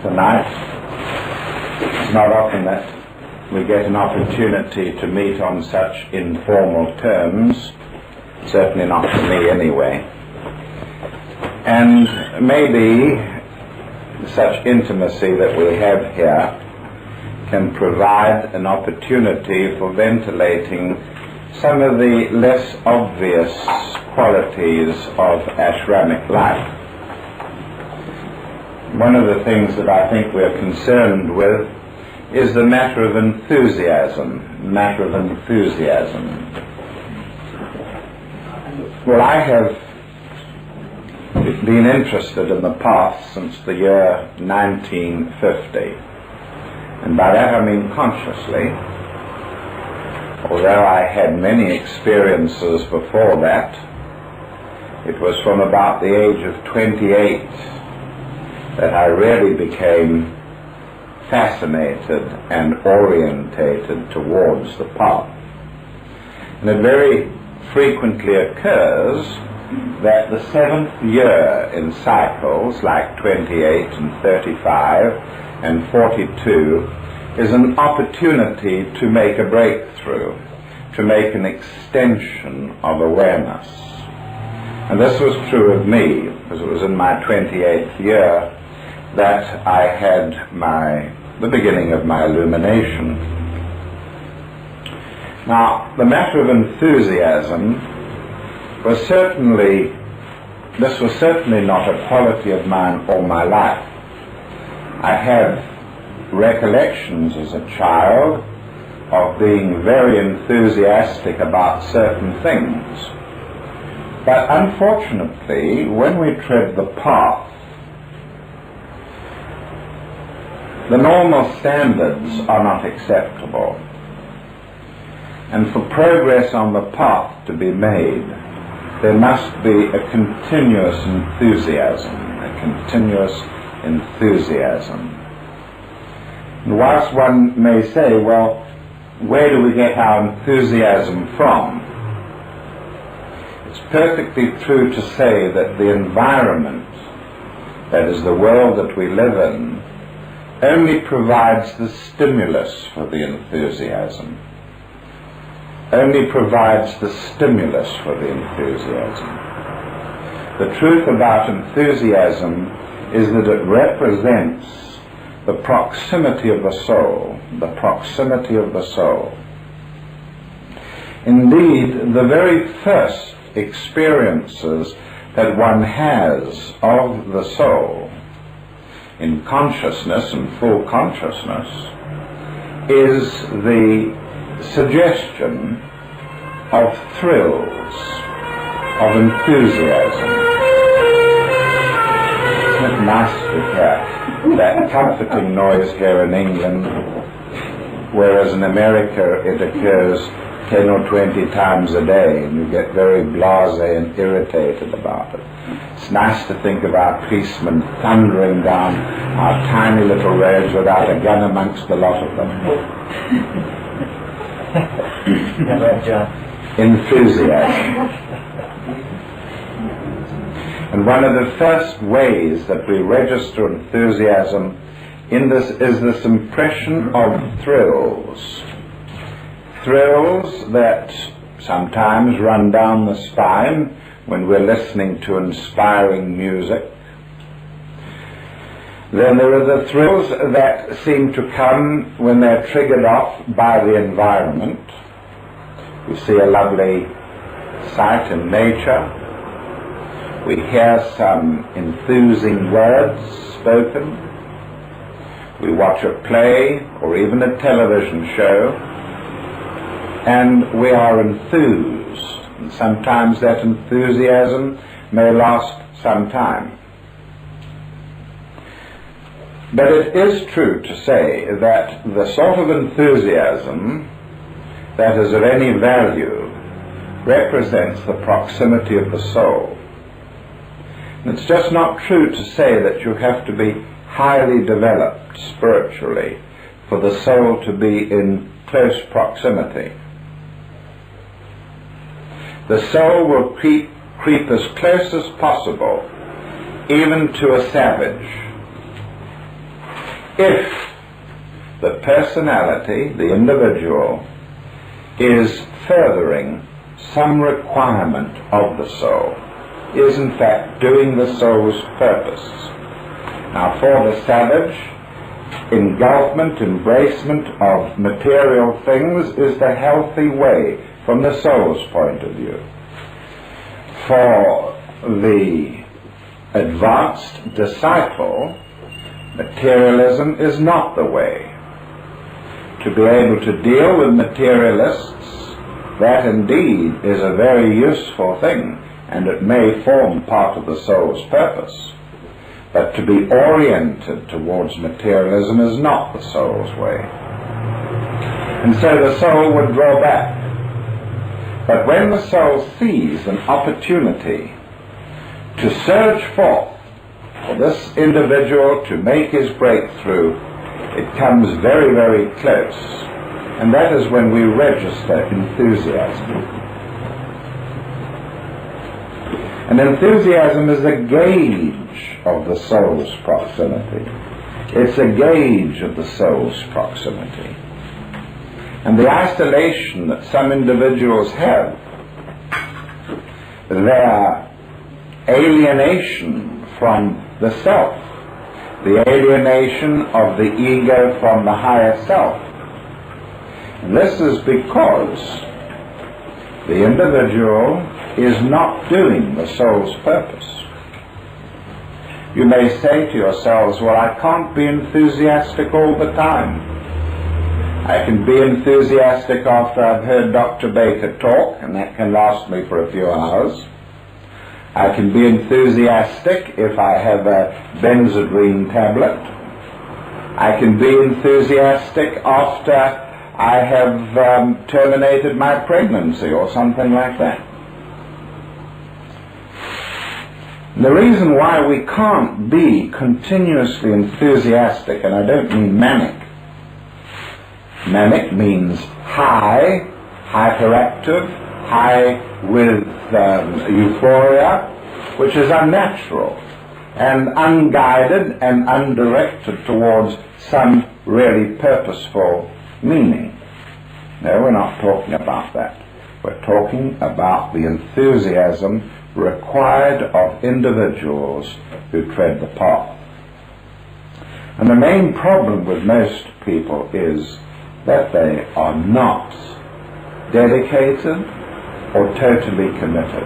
tonight. It's not often that we get an opportunity to meet on such informal terms, certainly not for me anyway. And maybe such intimacy that we have here can provide an opportunity for ventilating some of the less obvious qualities of Ashramic life. One of the things that I think we're concerned with is the matter of enthusiasm. Well, I have been interested in the path since the year 1950. And by that I mean consciously, although I had many experiences before that. It was from about the age of 28 that I really became fascinated and orientated towards the path. And it very frequently occurs that the seventh year in cycles, like 28 and 35 and 42, is an opportunity to make a breakthrough, to make an extension of awareness. And this was true of me, because it was in my 28th year that I had the beginning of my illumination. Now, the matter of enthusiasm was certainly not a quality of mine all my life. I have recollections as a child of being very enthusiastic about certain things. But unfortunately, when we tread the path, the normal standards are not acceptable. And for progress on the path to be made, there must be a continuous enthusiasm. And whilst one may say, well, where do we get our enthusiasm from? It's perfectly true to say that the environment, that is the world that we live in, only provides the stimulus for the enthusiasm. The truth about enthusiasm is that it represents the proximity of the soul. Indeed, the very first experiences that one has of the soul in consciousness and full consciousness is the suggestion of thrills, of enthusiasm. Isn't it nice to hear that comforting noise here in England, whereas in America it occurs 10 or 20 times a day and you get very blasé and irritated about it. It's nice to think of our policemen thundering down our tiny little roads without a gun amongst the lot of them. Enthusiasm. And one of the first ways that we register enthusiasm in this is this impression of thrills. Thrills that sometimes run down the spine when we're listening to inspiring music. Then there are the thrills that seem to come when they're triggered off by the environment. We see a lovely sight in nature. We hear some enthusing words spoken. We watch a play or even a television show, and we are enthused. And sometimes that enthusiasm may last some time. But it is true to say that the sort of enthusiasm that is of any value represents the proximity of the soul. And it's just not true to say that you have to be highly developed spiritually for the soul to be in close proximity. The soul will creep as close as possible, even to a savage. if the personality, the individual, is furthering some requirement of the soul, is in fact doing the soul's purpose. Now, for the savage, engulfment, embracement of material things is the healthy way from the soul's point of view. For the advanced disciple, materialism is not the way. To be able to deal with materialists, that indeed is a very useful thing, and it may form part of the soul's purpose. But to be oriented towards materialism is not the soul's way. And so the soul would draw back. But when the soul sees an opportunity to surge forth for this individual to make his breakthrough, it comes very, very close. And that is when we register enthusiasm. And enthusiasm is a gauge of the soul's proximity. It's a gauge of the soul's proximity. And the isolation that some individuals have, their alienation from the self, the alienation of the ego from the higher self. And this is because the individual is not doing the soul's purpose. You may say to yourselves, well, I can't be enthusiastic all the time. I can be enthusiastic after I've heard Dr. Baker talk, and that can last me for a few hours. I can be enthusiastic if I have a benzodrine tablet. I can be enthusiastic after I have terminated my pregnancy or something like that. The reason why we can't be continuously enthusiastic, and I don't mean manic. Manic means high, hyperactive, high with euphoria, which is unnatural and unguided and undirected towards some really purposeful meaning. No, we're not talking about that. We're talking about the enthusiasm required of individuals who tread the path. And the main problem with most people is that they are not dedicated or totally committed.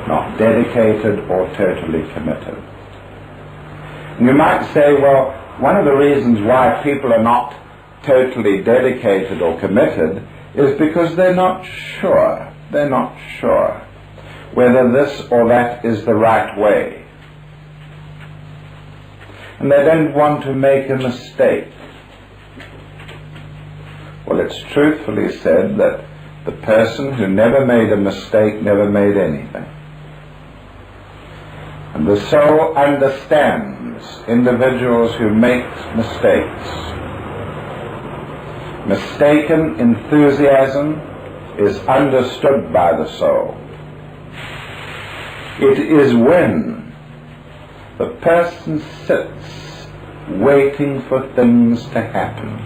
Not dedicated or totally committed. And you might say, well, one of the reasons why people are not totally dedicated or committed is because they're not sure. They're not sure whether this or that is the right way. And they don't want to make a mistake. Well, it's truthfully said that the person who never made a mistake never made anything. And the soul understands individuals who make mistakes. Mistaken enthusiasm is understood by the soul. It is when the person sits waiting for things to happen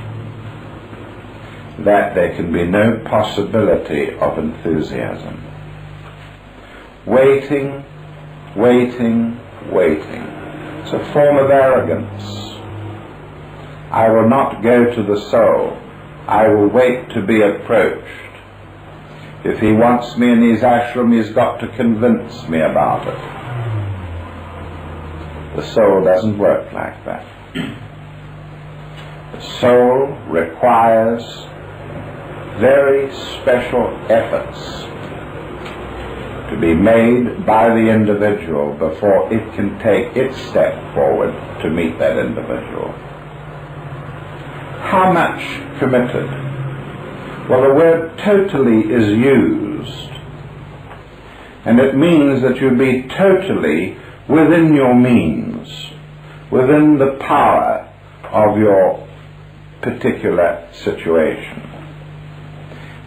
that there can be no possibility of enthusiasm. Waiting, waiting, waiting. It's a form of arrogance. I will not go to the soul. I will wait to be approached. If he wants me in his ashram, he's got to convince me about it. The soul doesn't work like that. The soul requires very special efforts to be made by the individual before it can take its step forward to meet that individual. How much committed? Well, the word totally is used, and it means that you be totally within your means, within the power of your particular situation.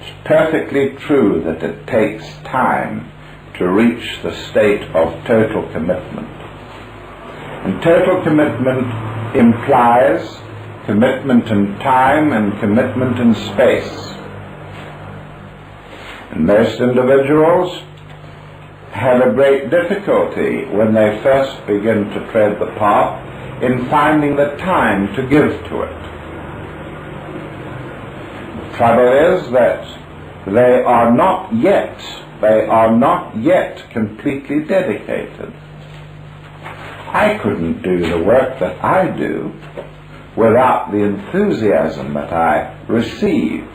It's perfectly true that it takes time to reach the state of total commitment. And total commitment implies commitment in time and commitment in space. And most individuals have a great difficulty when they first begin to tread the path in finding the time to give to it. The trouble is that they are not yet completely dedicated. I couldn't do the work that I do without the enthusiasm that I receive.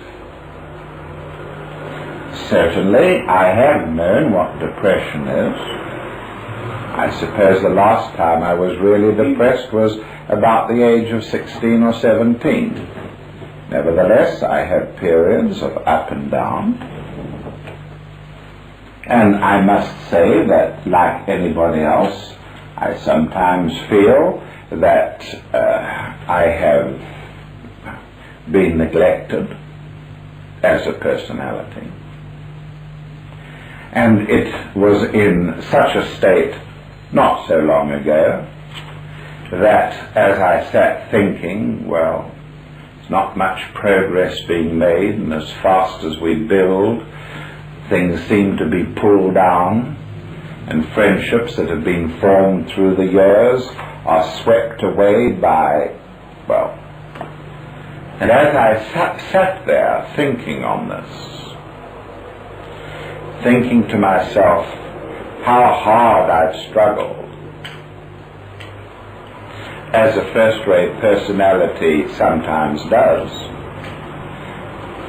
Certainly, I have known what depression is. I suppose the last time I was really depressed was about the age of 16 or 17. Nevertheless, I have periods of up and down. And I must say that, like anybody else, I sometimes feel that I have been neglected as a personality. And it was in such a state not so long ago that as I sat thinking, well, there's not much progress being made, and as fast as we build, things seem to be pulled down, and friendships that have been formed through the years are swept away by, well, and as I sat there thinking on this, thinking to myself how hard I'd struggled, as a first-rate personality sometimes does,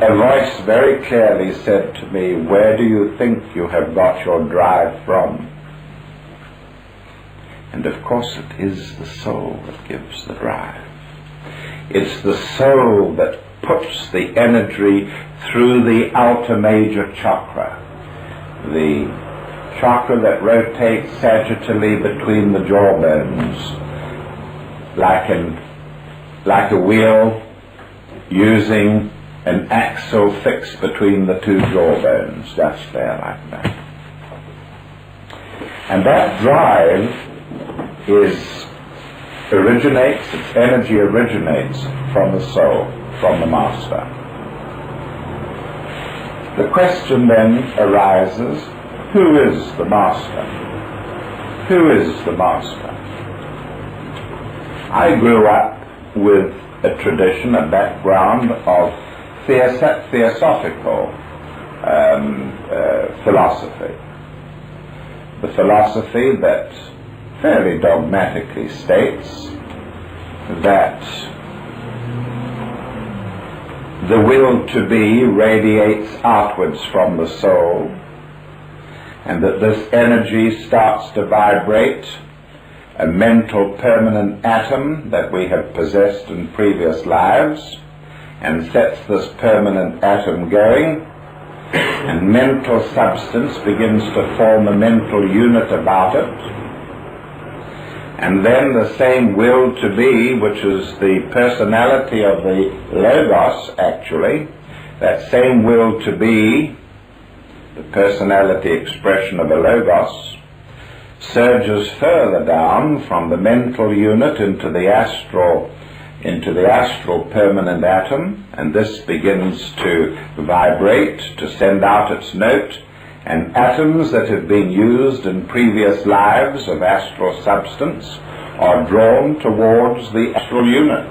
a voice very clearly said to me, "Where do you think you have got your drive from?" And of course it is the soul that gives the drive. It's the soul that puts the energy through the outer major chakra, the chakra that rotates sagittally between the jawbones, like a wheel using an axle fixed between the two jawbones, just there like that. And that drive its energy originates from the soul, from the master. The question then arises, who is the master? Who is the master? I grew up with a tradition, a background of theosophical philosophy. The philosophy that fairly dogmatically states that the will to be radiates outwards from the soul, and that this energy starts to vibrate a mental permanent atom that we have possessed in previous lives, and sets this permanent atom going, and mental substance begins to form a mental unit about it. And then the same will to be, which is the personality of the Logos actually, that same will to be, the personality expression of the Logos, surges further down from the mental unit into the astral permanent atom, and this begins to vibrate, to send out its note, and atoms that have been used in previous lives of astral substance are drawn towards the astral unit.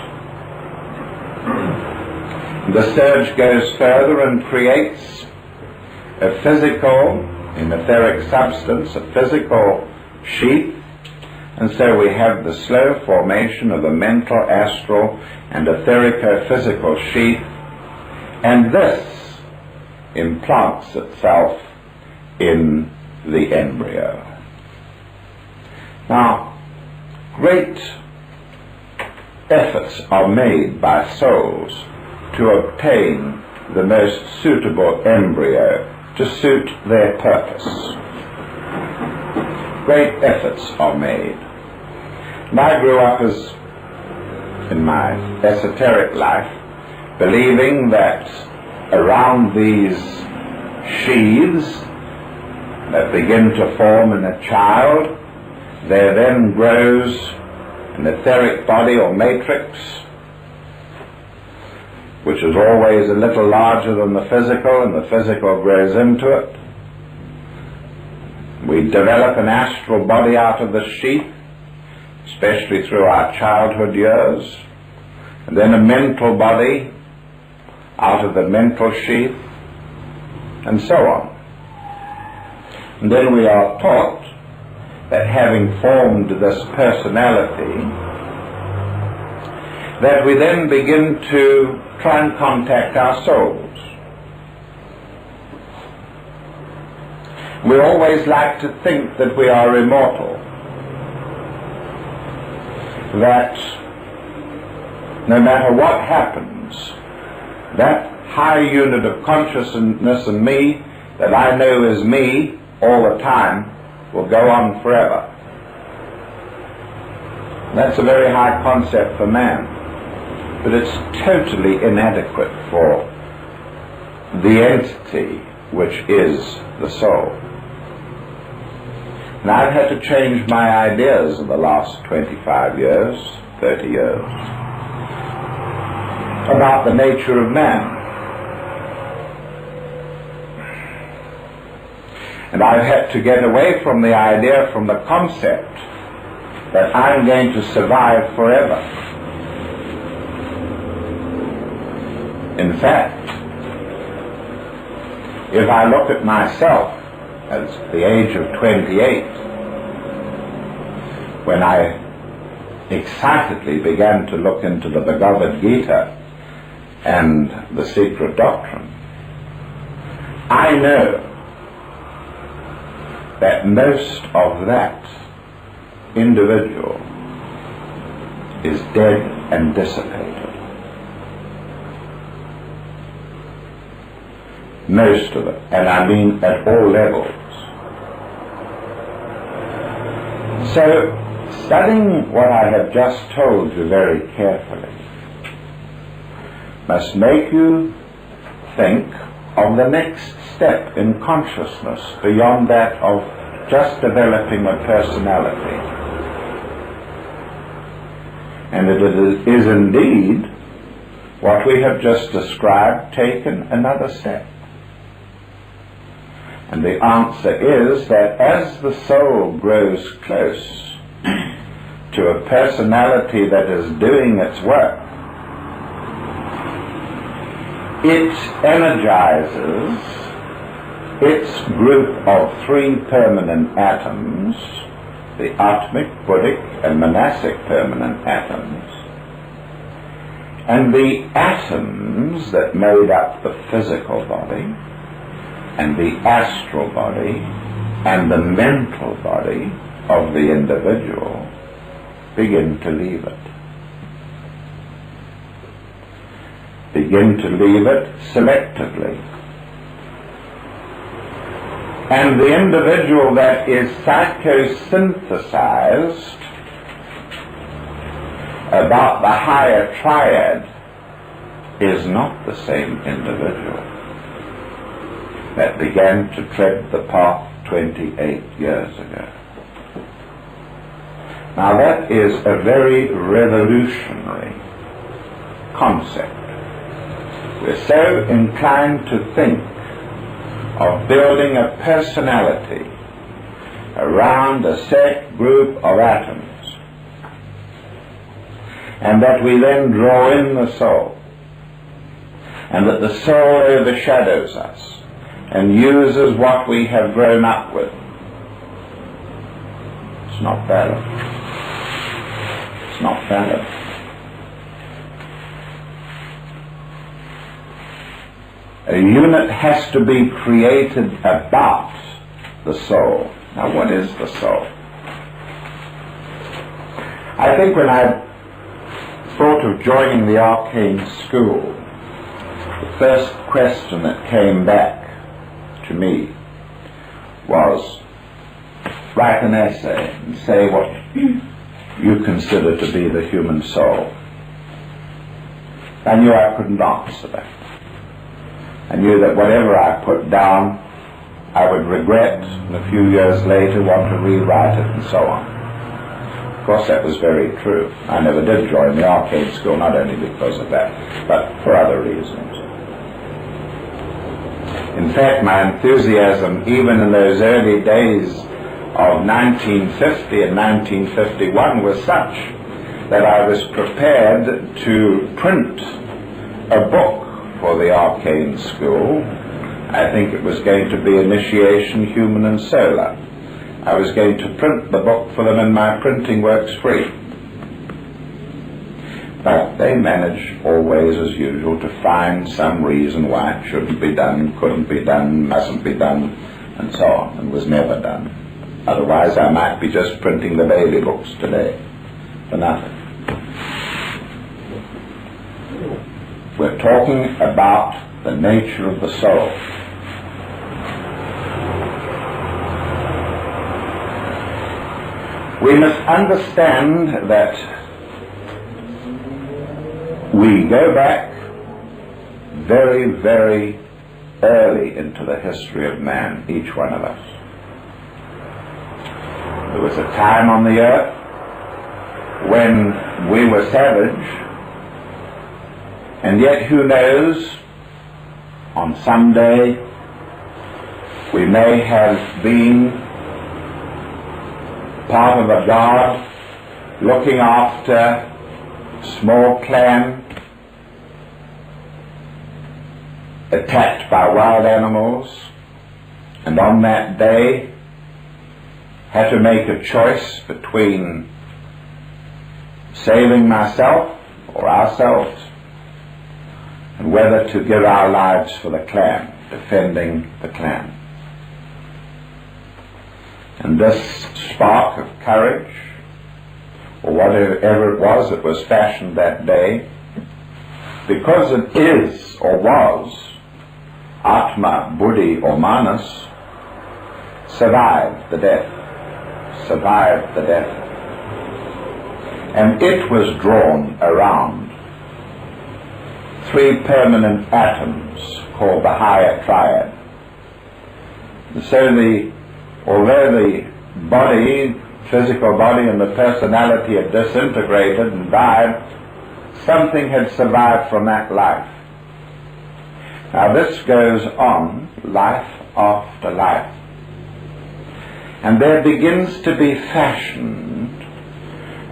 The surge goes further and creates a physical, in etheric substance, a physical sheath, and so we have the slow formation of a mental, astral, and etherico-physical sheath, and this implants itself in the embryo. Now, great efforts are made by souls to obtain the most suitable embryo to suit their purpose. Great efforts are made. And I grew up in my esoteric life, believing that around these sheaths that begin to form in a child, there then grows an etheric body or matrix, which is always a little larger than the physical, and the physical grows into it. We develop an astral body out of the sheath, especially through our childhood years, and then a mental body out of the mental sheath, and so on. And then we are taught that having formed this personality, that we then begin to try and contact our souls. We always like to think that we are immortal, that no matter what happens, that high unit of consciousness in me that I know is me all the time will go on forever. That's a very high concept for man, but it's totally inadequate for the entity which is the soul. And I've had to change my ideas in the last 25 years, 30 years, about the nature of man. And I've had to get away from the idea, from the concept, that I'm going to survive forever. In fact, if I look at myself at the age of 28, when I excitedly began to look into the Bhagavad Gita and the secret doctrine, I know that most of that individual is dead and dissipated. Most of it, and I mean at all levels. So, studying what I have just told you very carefully must make you think of the next step in consciousness beyond that of just developing a personality. And it is indeed what we have just described taken another step. And the answer is that as the soul grows close to a personality that is doing its work, it energizes its group of three permanent atoms, the Atmic, Buddhic, and Manasic permanent atoms, and the atoms that made up the physical body, and the astral body, and the mental body of the individual begin to leave it. Begin to leave it selectively. And the individual that is psychosynthesized about the higher triad is not the same individual that began to tread the path 28 years ago. Now that is a very revolutionary concept. We're so inclined to think of building a personality around a set group of atoms, and that we then draw in the soul, and that the soul overshadows us and uses what we have grown up with. It's not valid. It's not valid. A unit has to be created about the soul. Now, what is the soul? I think when I thought of joining the arcane school, the first question that came back to me was, write an essay and say what you consider to be the human soul. I knew I couldn't answer that. I knew that whatever I put down, I would regret, and a few years later want to rewrite it, and so on. Of course, that was very true. I never did join the arcade school, not only because of that, but for other reasons. In fact, my enthusiasm, even in those early days of 1950 and 1951, was such that I was prepared to print a book for the arcane school. I think it was going to be Initiation Human and Solar. I was going to print the book for them and my printing works free. But they managed always as usual to find some reason why it shouldn't be done, couldn't be done, mustn't be done, and so on, and was never done. Otherwise I might be just printing the baby books today for nothing. We're talking about the nature of the soul. We must understand that we go back very, very early into the history of man, each one of us. There was a time on the earth when we were savage, and yet who knows, on some day we may have been part of a god looking after a small clan attacked by wild animals, and on that day had to make a choice between saving myself or ourselves and whether to give our lives for the clan, defending the clan. And this spark of courage, or whatever it was that was fashioned that day, because it is or was Atma, Buddhi or Manas, survived the death. Survived the death. And it was drawn around three permanent atoms called the higher triad. And so although the body, physical body and the personality had disintegrated and died, something had survived from that life. Now this goes on life after life. And there begins to be fashioned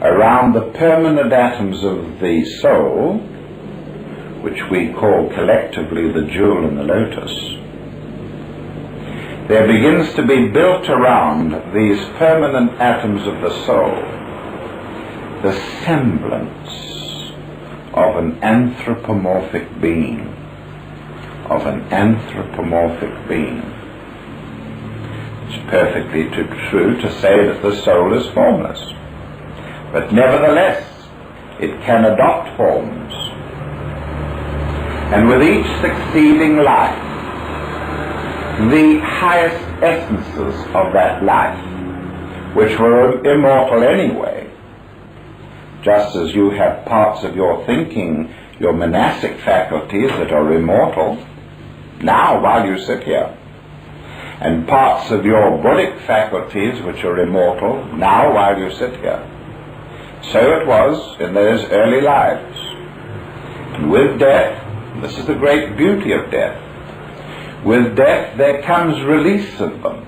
around the permanent atoms of the soul, which we call collectively the jewel and the lotus. There begins to be built around these permanent atoms of the soul the semblance of an anthropomorphic being. Of an anthropomorphic being. It's perfectly true to say that the soul is formless, but nevertheless it can adopt forms, and with each succeeding life the highest essences of that life, which were immortal anyway, just as you have parts of your thinking, your monastic faculties that are immortal now while you sit here, and parts of your Buddhic faculties which are immortal now while you sit here. So it was in those early lives. And with death, this is the great beauty of death, with death there comes release of them,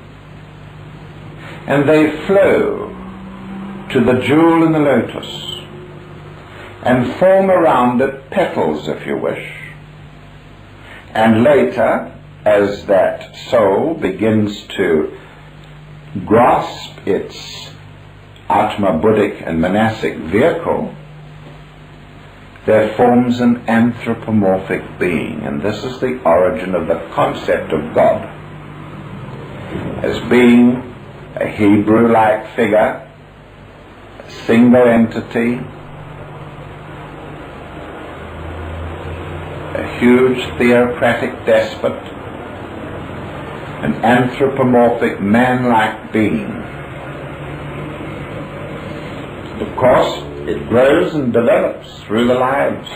and they flow to the jewel and the lotus and form around it petals, if you wish. And later, as that soul begins to grasp its Atma, Buddhic and monastic vehicle, there forms an anthropomorphic being, and this is the origin of the concept of God as being a Hebrew-like figure, a single entity, a huge theocratic despot, an anthropomorphic man-like being. Of course, it grows and develops through the lives.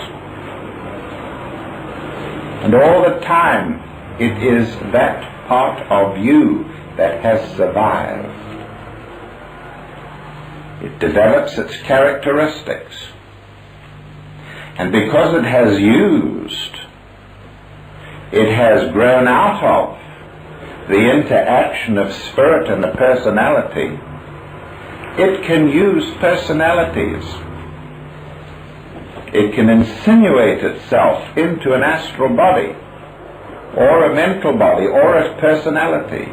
And all the time, it is that part of you that has survived. It develops its characteristics. And because it has used, it has grown out of the interaction of spirit and the personality, it can use personalities. It can insinuate itself into an astral body, or a mental body, or a personality,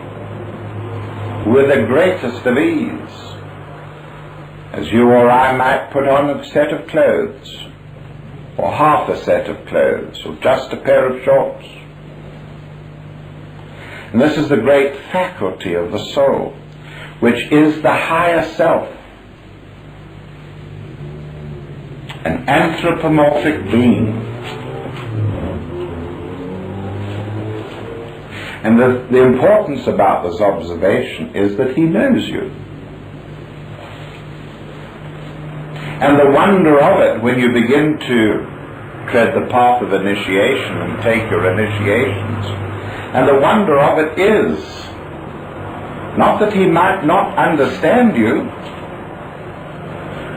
with the greatest of ease, as you or I might put on a set of clothes, or half a set of clothes, or just a pair of shorts. And this is the great faculty of the soul, which is the higher self, an anthropomorphic being. And the importance about this observation is that he knows you. And the wonder of it, when you begin to tread the path of initiation and take your initiations, and the wonder of it is not that he might not understand you,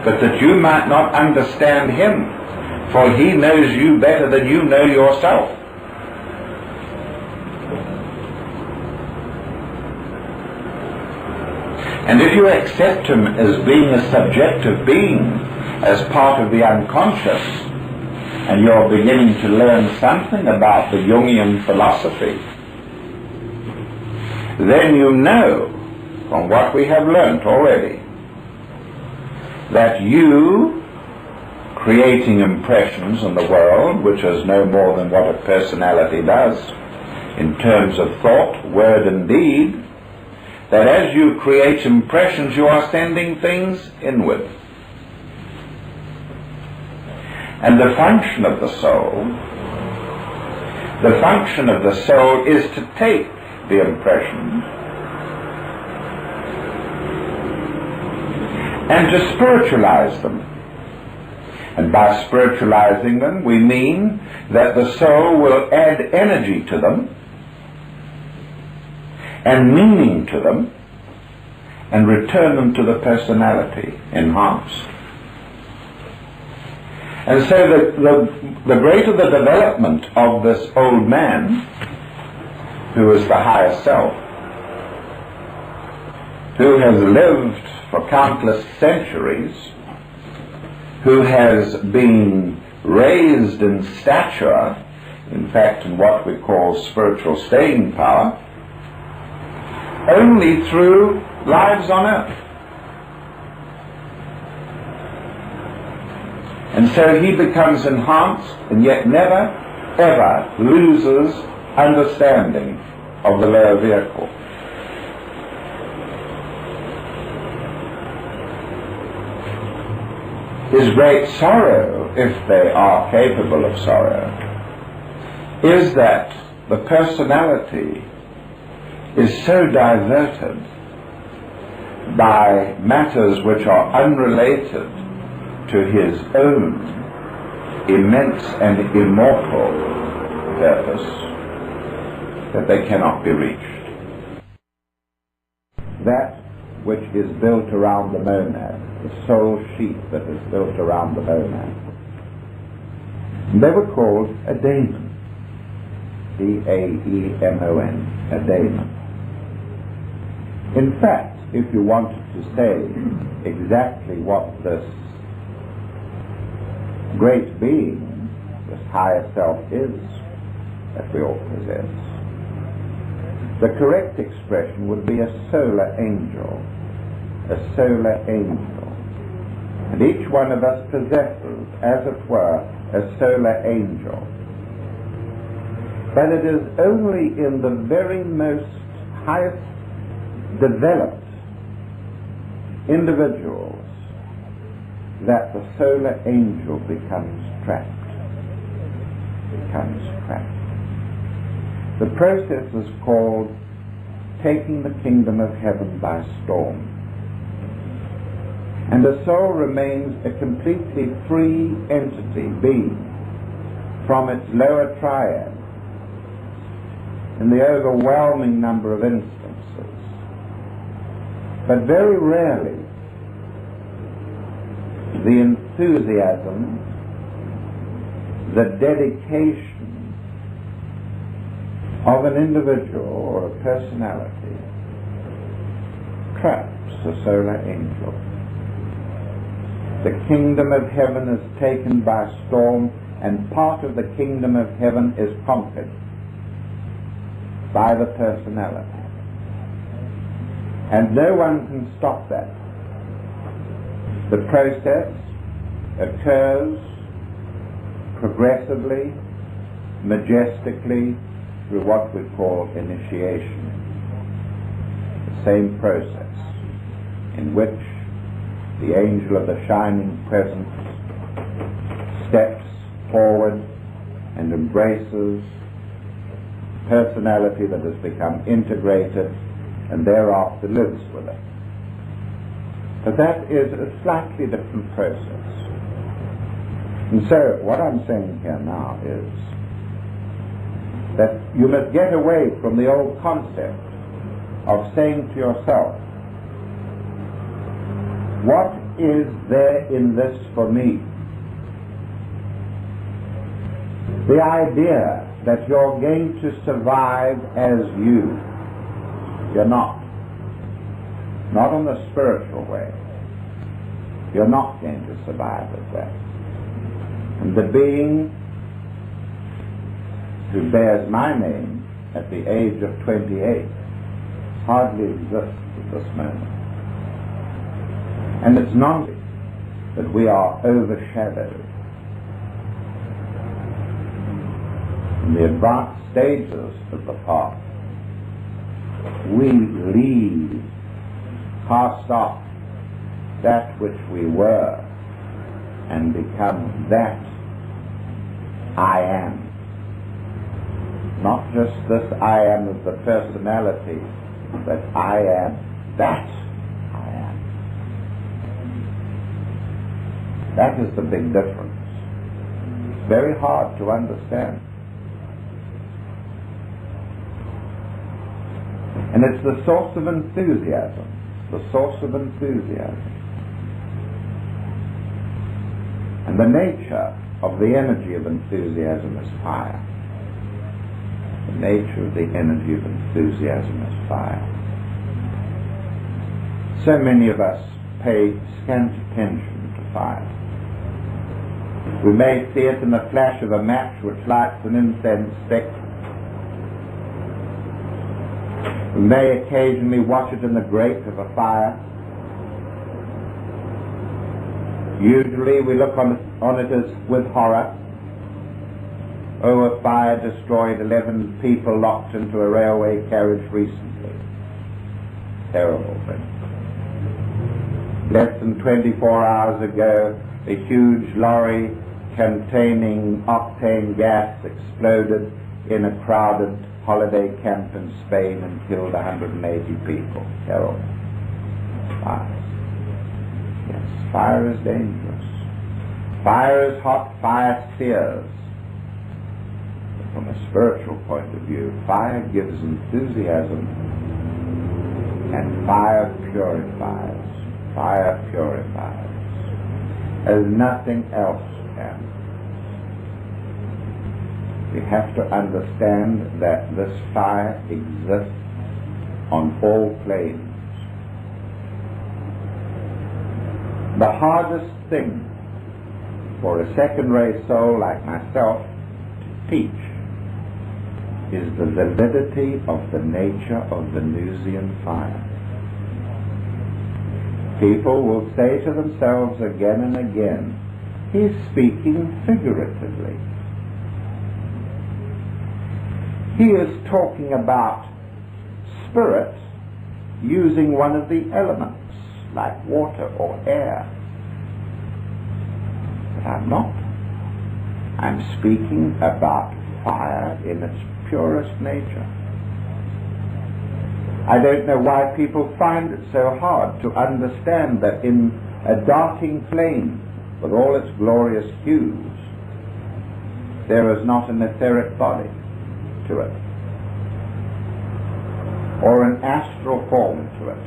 but that you might not understand him, for he knows you better than you know yourself. And if you accept him as being a subjective being, as part of the unconscious, and you're beginning to learn something about the Jungian philosophy, then you know, from what we have learnt already, that you, creating impressions in the world, which is no more than what a personality does, in terms of thought, word and deed, that as you create impressions, you are sending things inward. And the function of the soul is to take the impressions and to spiritualize them. And by spiritualizing them, we mean that the soul will add energy to them and meaning to them and return them to the personality enhanced. And so the greater the development of this old man, who is the higher self, who has lived for countless centuries, who has been raised in stature, in fact in what we call spiritual staying power, only through lives on earth. And so he becomes enhanced and yet never, ever loses understanding of the lower vehicle. His great sorrow, if they are capable of sorrow, is that the personality is so diverted by matters which are unrelated to his own immense and immortal purpose that they cannot be reached. That which is built around the monad, the soul sheath that is built around the monad, they were called a daemon, D-A-E-M-O-N, a daemon. In fact, if you wanted to say exactly what this great being, this higher self is, that we all possess, the correct expression would be a solar angel. A solar angel. And each one of us possesses, as it were, a solar angel. But it is only in the very most highest developed individuals that the solar angel becomes trapped. The process is called taking the kingdom of heaven by storm. And the soul remains a completely free entity, being, from its lower triad, in the overwhelming number of instances. But very rarely the enthusiasm, the dedication of an individual or a personality traps the solar angel. The kingdom of heaven is taken by storm, and part of the kingdom of heaven is conquered by the personality. And no one can stop that. The process occurs progressively, majestically, through what we call initiation. The same process in which the angel of the shining presence steps forward and embraces personality that has become integrated and thereafter lives with it. But that is a slightly different process. And so what I'm saying here now is that you must get away from the old concept of saying to yourself, what is there in this for me? The idea that you're going to survive as you. You're not. Not in the spiritual way. You're not going to survive as that. And the being who bears my name at the age of 28 hardly exists at this moment. And it's not that we are overshadowed. In the advanced stages of the path, we leave, cast off that which we were, and become that I am. Not just this I am of the personality, but I am that I am. That is the big difference. It's very hard to understand. And it's the source of enthusiasm. The source of enthusiasm. And the nature of the energy of enthusiasm is fire. The nature of the energy of enthusiasm is fire. So many of us pay scant attention to fire. We may see it in the flash of a match which lights an incense stick. We may occasionally watch it in the grate of a fire. Usually we look on it as with horror. Oh, a fire destroyed 11 people locked into a railway carriage recently. Terrible thing. Less than 24 hours ago, a huge lorry containing octane gas exploded in a crowded holiday camp in Spain and killed 180 people. Terrible. Fire. Yes, fire is dangerous. Fire is hot, fire sears. But from a spiritual point of view, fire gives enthusiasm, and fire purifies. Fire purifies, as nothing else can. We have to understand that this fire exists on all planes. The hardest thing for a second-rate soul like myself to teach is the validity of the nature of Venusian fire. People will say to themselves again and again, he's speaking figuratively. He is talking about spirit using one of the elements, like water or air. But I'm not. I'm speaking about fire in its purest nature. I don't know why people find it so hard to understand that in a darting flame with all its glorious hues, there is not an etheric body to it, or an astral form to it.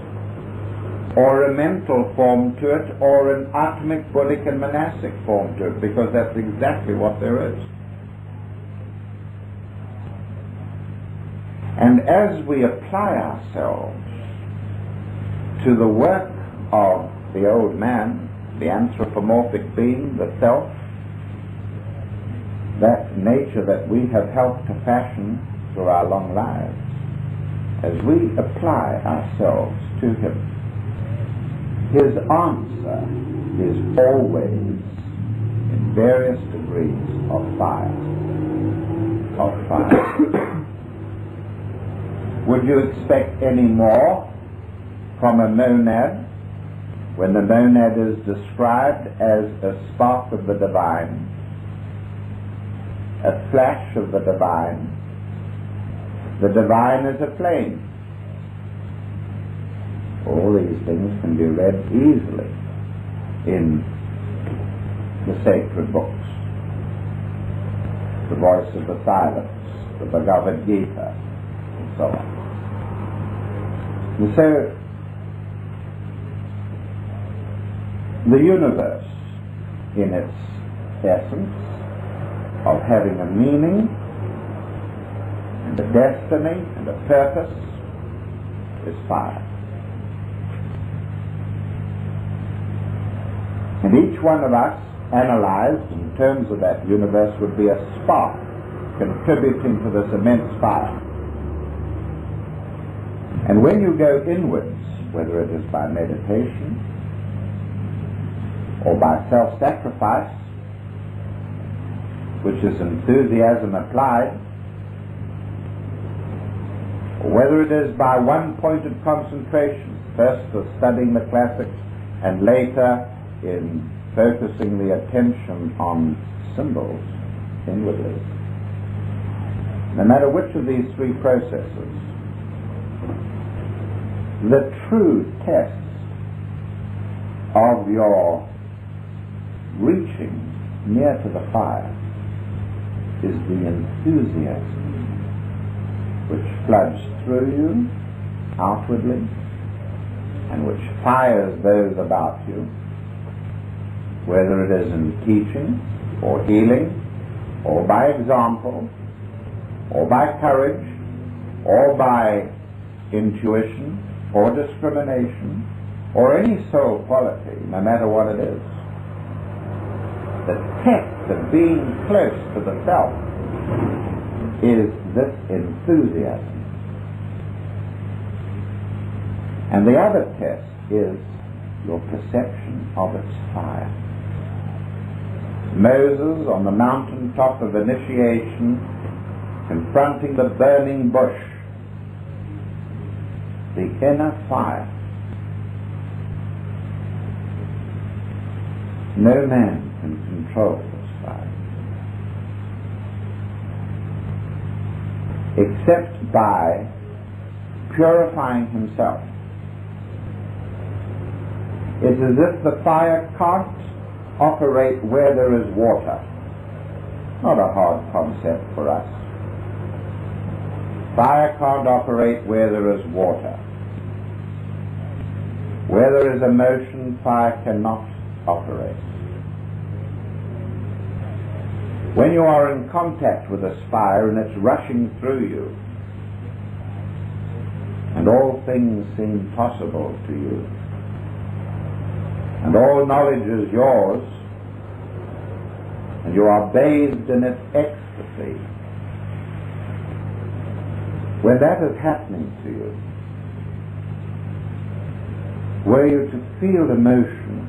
or a mental form to it, or an atomic, Buddhic and monastic form to it, because that's exactly what there is. And as we apply ourselves to the work of the old man, the anthropomorphic being, the self, that nature that we have helped to fashion through our long lives, as we apply ourselves to him, his answer is always in various degrees of fire. Would you expect any more from a monad when the monad is described as a spark of the divine, a flash of the divine? The divine is a flame. All these things can be read easily in the sacred books. The Voice of the Silence, the Bhagavad Gita, and so on. And so, the universe, in its essence of having a meaning and a destiny and a purpose, is fire. And each one of us, analyzed in terms of that universe, would be a spark contributing to this immense fire. And when you go inwards, whether it is by meditation or by self-sacrifice, which is enthusiasm applied, or whether it is by one-pointed concentration, first of studying the classics and later in focusing the attention on symbols inwardly, no matter which of these three processes, the true test of your reaching near to the fire is the enthusiasm which floods through you outwardly and which fires those about you, whether it is in teaching or healing or by example or by courage or by intuition or discrimination or any soul quality, no matter what it is. The test of being close to the self is this enthusiasm. And the other test is your perception of its fire. Moses on the mountaintop of initiation, confronting the burning bush, the inner fire. No man can control this fire except by purifying himself. It's as if the fire can't operate where there is water. Not a hard concept for us. Fire can't operate where there is water. Where there is emotion, fire cannot operate. When you are in contact with this fire and it's rushing through you, and all things seem possible to you, and all knowledge is yours, and you are bathed in its ecstasy, when that is happening to you, were you to feel emotion,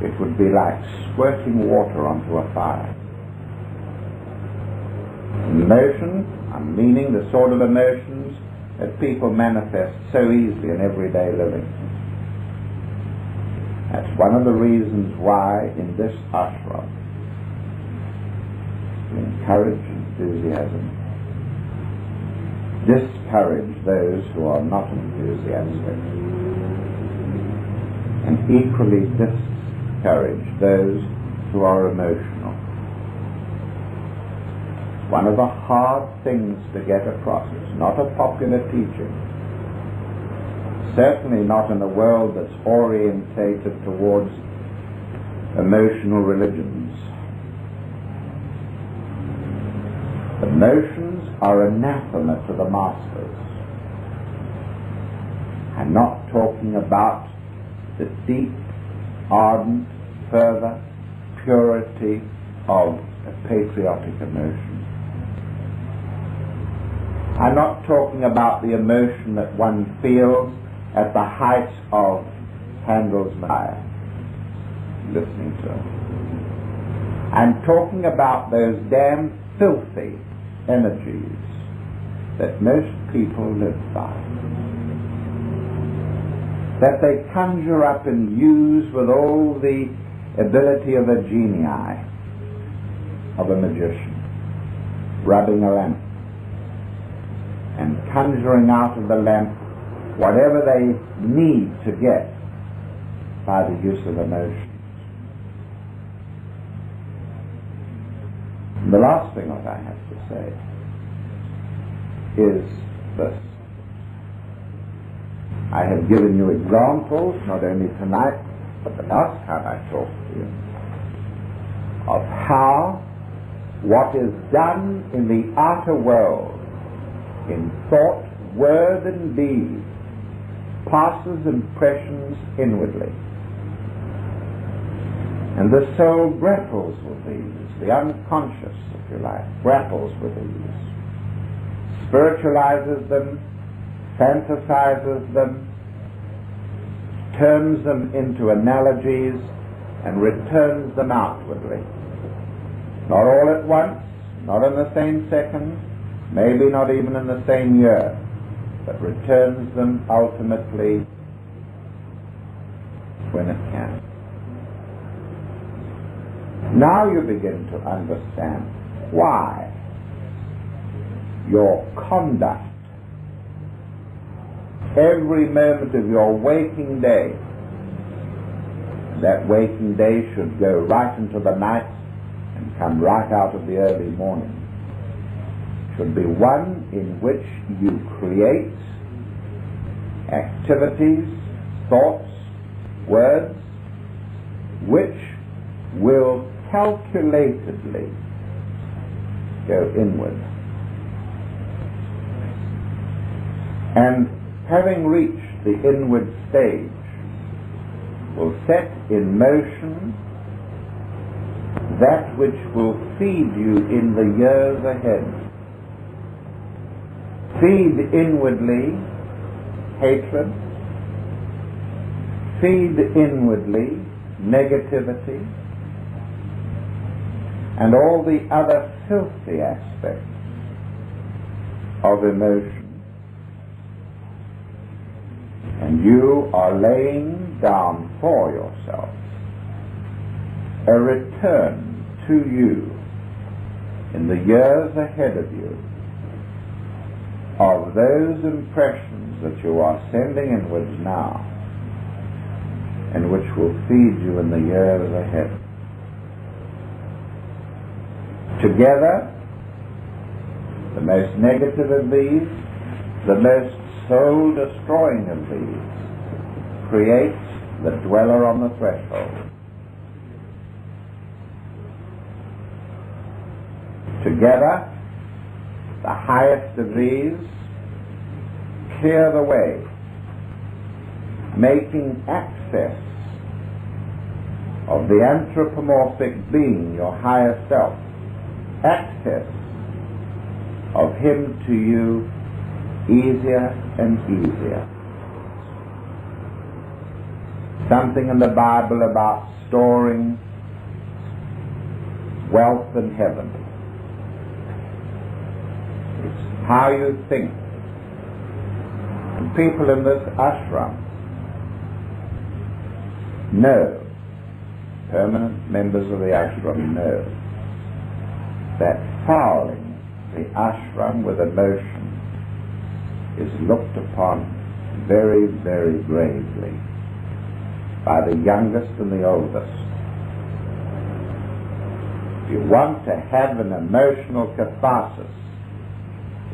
it would be like squirting water onto a fire. Emotion, I'm meaning the sort of emotions that people manifest so easily in everyday living. That's one of the reasons why in this ashram we encourage enthusiasm, discourage those who are not enthusiastic, and equally discourage those who are emotional. One of the hard things to get across. It's not a popular teaching. Certainly not in a world that's orientated towards emotional religions. Emotions are anathema to the masters. I'm not talking about the deep, ardent, fervor, purity of a patriotic emotion. I'm not talking about the emotion that one feels at the height of Handel's Messiah, listening to him. I'm talking about those damn filthy energies that most people live by, that they conjure up and use with all the ability of a genii, of a magician, rubbing a lamp and conjuring out of the lamp whatever they need to get by the use of emotions. And the last thing that I have to say is this. I have given you examples, not only tonight, but the last time I talked to you, of how what is done in the outer world, in thought, word, and deed, passes impressions inwardly. And the soul grapples with these, the unconscious, if you like, grapples with these, spiritualizes them, fantasizes them, turns them into analogies, and returns them outwardly. Not all at once, not in the same second, maybe not even in the same year, but returns them ultimately when it can. Now you begin to understand why your conduct, every moment of your waking day, that waking day should go right into the night and come right out of the early morning, should be one in which you create activities, thoughts, words, which will calculatedly go inward. And having reached the inward stage, will set in motion that which will feed you in the years ahead. Feed inwardly hatred, feed inwardly negativity, and all the other filthy aspects of emotion. And you are laying down for yourself a return to you in the years ahead of you of those impressions that you are sending inwards now and which will feed you in the years ahead. Together, the most negative of these, the most soul-destroying of these, creates the dweller on the threshold. Together, the highest of these clear the way, making access of the anthropomorphic being, your higher self, access of him to you easier and easier. Something in the Bible about storing wealth in heaven. It's how you think. And people in this ashram know, permanent members of the ashram know, that fouling the ashram with emotion is looked upon very, very gravely by the youngest and the oldest. If you want to have an emotional catharsis,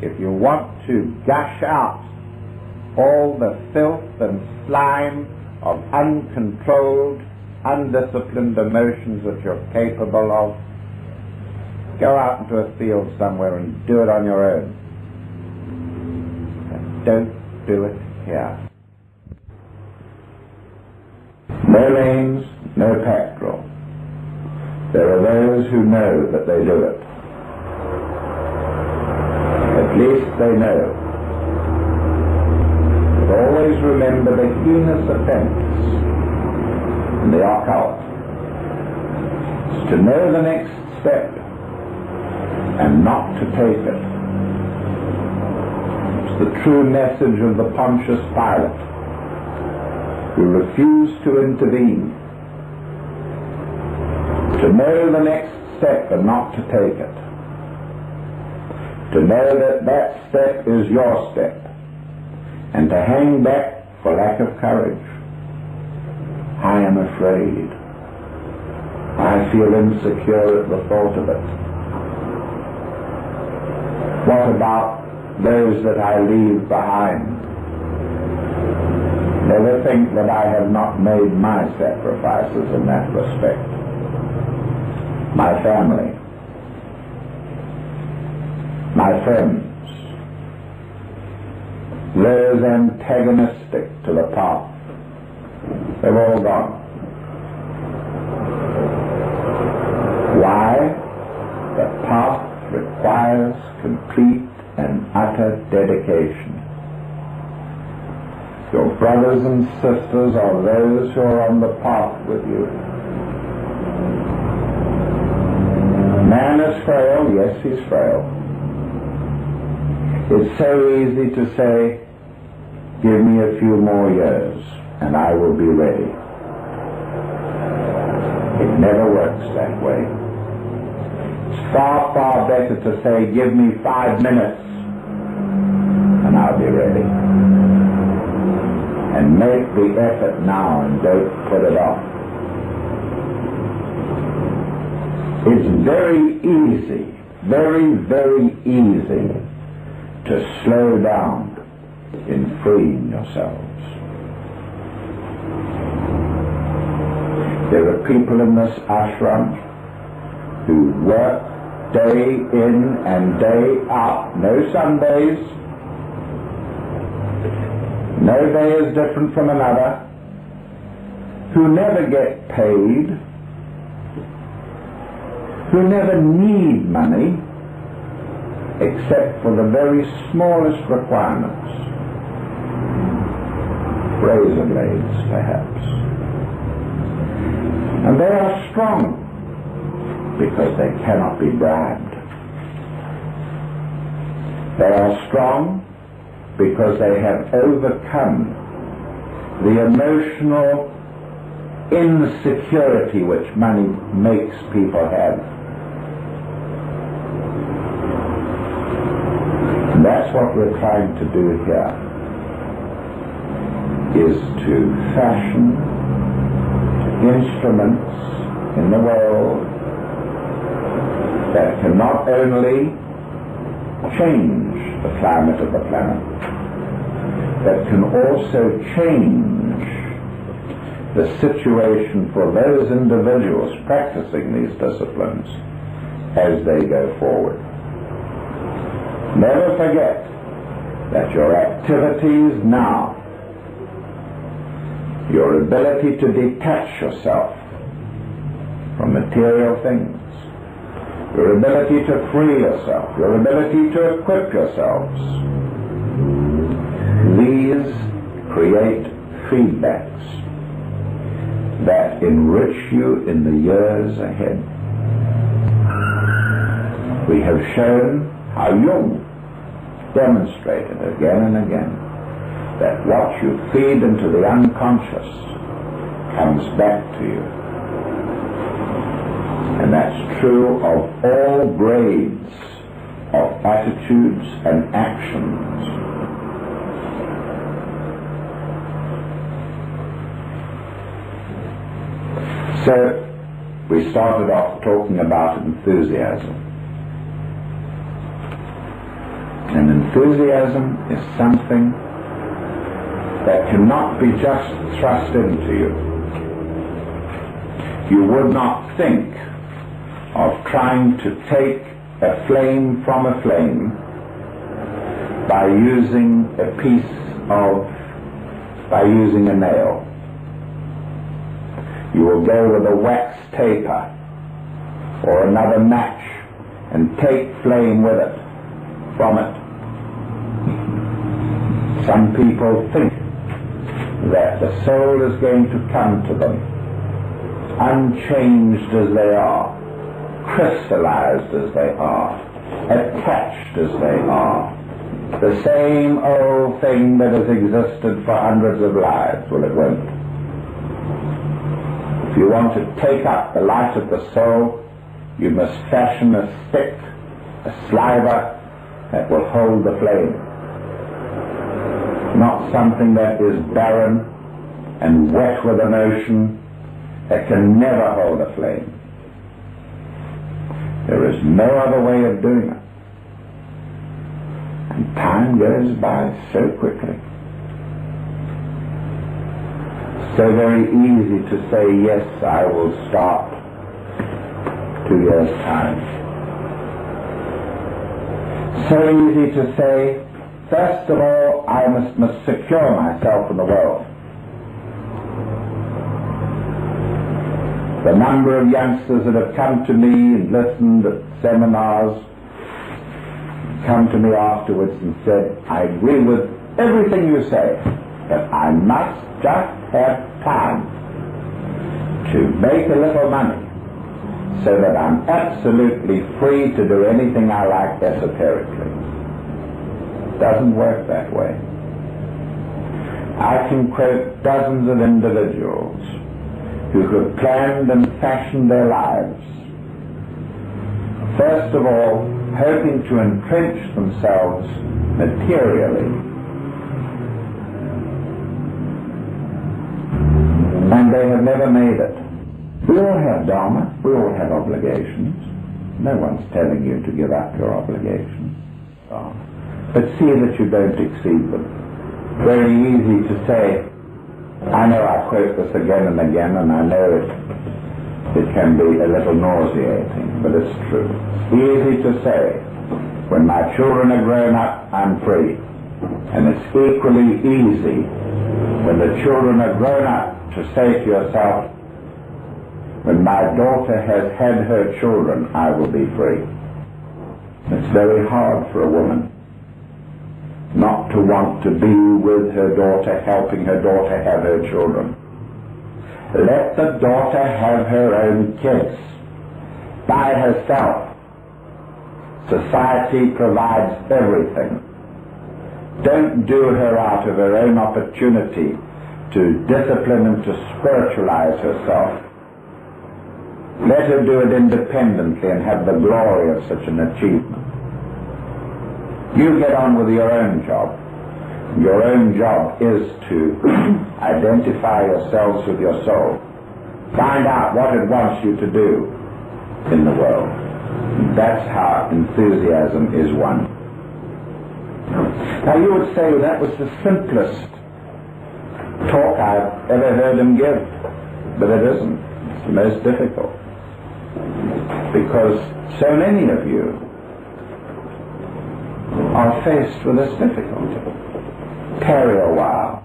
if you want to gush out all the filth and slime of uncontrolled, undisciplined emotions that you're capable of. Go out into a field somewhere and do it on your own. But don't do it here. No lanes, no pastoral. There are those who know that they do it. At least they know. But always remember the heinous offense in the occult is to know the next step and not to take it. It's the true message of the Pontius Pilate, who refused to intervene. To know the next step and not to take it. To know that that step is your step, and to hang back for lack of courage. I am afraid. I feel insecure at the thought of it. What about those that I leave behind? Never think that I have not made my sacrifices in that respect. My family, my friends, those antagonistic to the path, they've all gone. Why? The path requires complete and utter dedication. Your brothers and sisters are those who are on the path with you. Man is frail, yes, he's frail. It's so easy to say, give me a few more years and I will be ready. It never works that way. It's far, far better to say, give me 5 minutes and I'll be ready. And make the effort now and don't put it off. It's very easy, very, very easy to slow down in freeing yourselves. There are people in this ashram who work day in and day out, no Sundays, no day is different from another, who never get paid, who never need money except for the very smallest requirements. Razor blades, perhaps. And they are strong because they cannot be bribed. They are strong because they have overcome the emotional insecurity which money makes people have. And that's what we're trying to do here, is to fashion instruments in the world that can not only change the climate of the planet, that can also change the situation for those individuals practicing these disciplines as they go forward. Never forget that your activities now, your ability to detach yourself from material things, your ability to free yourself, your ability to equip yourselves, these create feedbacks that enrich you in the years ahead. We have shown how Jung demonstrated again and again that what you feed into the unconscious comes back to you. And that's true of all grades of attitudes and actions. So, we started off talking about enthusiasm. And enthusiasm is something that cannot be just thrust into you. You would not think of trying to take a flame from a flame by using a nail. You will go with a wax taper or another match and take flame with it, from it. Some people think that the soul is going to come to them unchanged as they are, crystallized as they are, attached as they are. The same old thing that has existed for hundreds of lives. Well, it won't. If you want to take up the light of the soul, you must fashion a stick, a sliver that will hold the flame. Not something that is barren and wet with emotion, that can never hold a flame. There is no other way of doing it. And time goes by so quickly. So very easy to say, yes, I will start 2 years' time. So easy to say, first of all, I must secure myself in the world. The number of youngsters that have come to me and listened at seminars, come to me afterwards and said, I agree with everything you say, but I must just have time to make a little money so that I'm absolutely free to do anything I like esoterically. Doesn't work that way. I can quote dozens of individuals who have planned and fashioned their lives, first of all, hoping to entrench themselves materially, and they have never made it. We all have dharma, we all have obligations. No one's telling you to give up your obligations. But see that you don't exceed them. Very easy to say, I know I quote this again and again, and I know it can be a little nauseating, but it's true. It's easy to say, when my children are grown up, I'm free. And it's equally easy, when the children are grown up, to say to yourself, when my daughter has had her children, I will be free. It's very hard for a woman not to want to be with her daughter, helping her daughter have her children. Let the daughter have her own kids by herself. Society provides everything. Don't do her out of her own opportunity to discipline and to spiritualize herself. Let her do it independently and have the glory of such an achievement. You get on with your own job. Your own job is to identify yourselves with your soul. Find out what it wants you to do in the world. That's how enthusiasm is won. Now you would say that was the simplest talk I've ever heard him give. But it isn't. It's the most difficult. Because so many of you are faced with this difficulty. Tarry a while.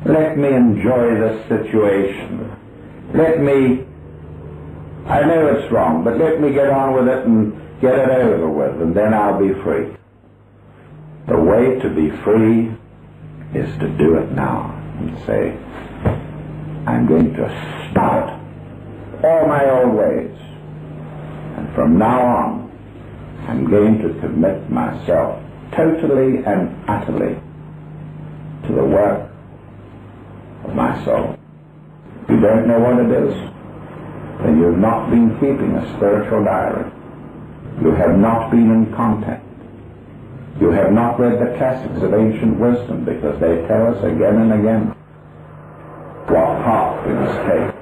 Let me enjoy this situation. I know it's wrong, but let me get on with it and get it over with, and then I'll be free. The way to be free is to do it now and say, I'm going to start all my old ways, and from now on I'm going to commit myself totally and utterly to the work of my soul. If you don't know what it is, then you've not been keeping a spiritual diary. You have not been in contact. You have not read the classics of ancient wisdom, because they tell us again and again what path we must take.